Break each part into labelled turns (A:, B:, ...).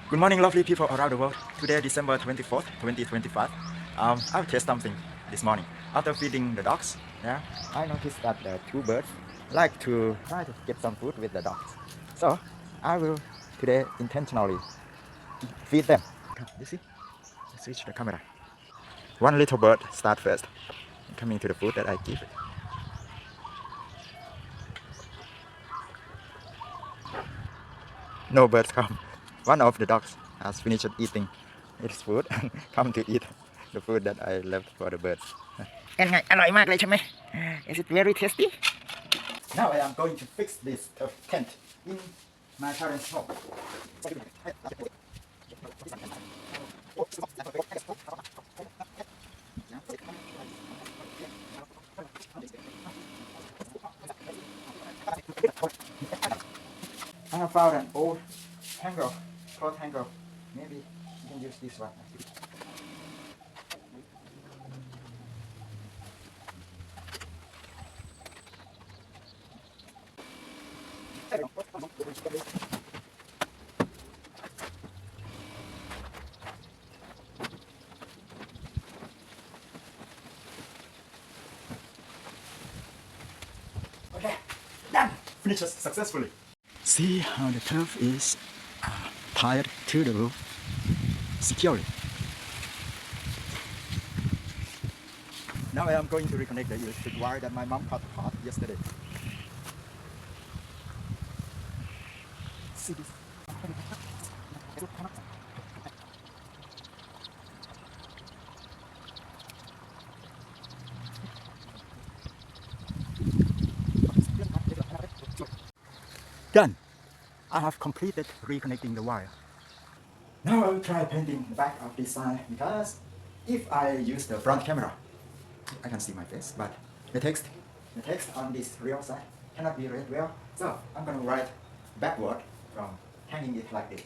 A: Good morning, lovely people around the world. Today, December 24th, 2025. I'll test something this morning. After feeding the dogs, yeah, I noticed that the two birds like to try to get some food with the dogs. So, I will today intentionally feed them. You see? Let's switch the camera. One little bird start first, coming to the food that I give it. No birds come. One of the dogs has finished eating its food and come to eat the food that I left for the birds. เป็นไงอร่อยมากเลยใช่ไหม Is it very tasty? Now I am going to fix this tent in my parents' home. I have found an old hanger, cloth hanger. Maybe you can use this one. Okay, done. Finishes successfully. See how the turf is tied to the roof securely. Now I am going to reconnect the electric wire that my mom cut apart yesterday. See this? Done. I have completed reconnecting the wire. Now I will try painting the back of this sign because if I use the front camera, I can see my face, but the text on this real side cannot be read well. So I'm gonna write backward from hanging it like this.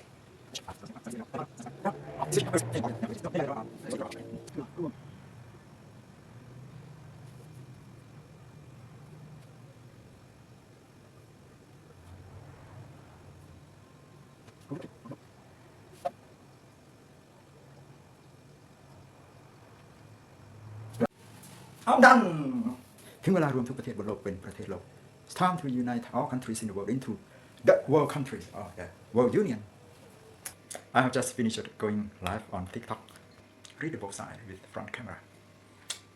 A: I'm done ถึงเวลารวมทุกประเทศบนโลกเป็นประเทศโลก It's time to unite all countries in the world into the world country or the world union. I have just finished going live on TikTok. Read the both sides with front camera.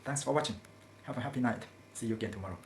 A: Thanks for watching. Have a happy night. See you again tomorrow.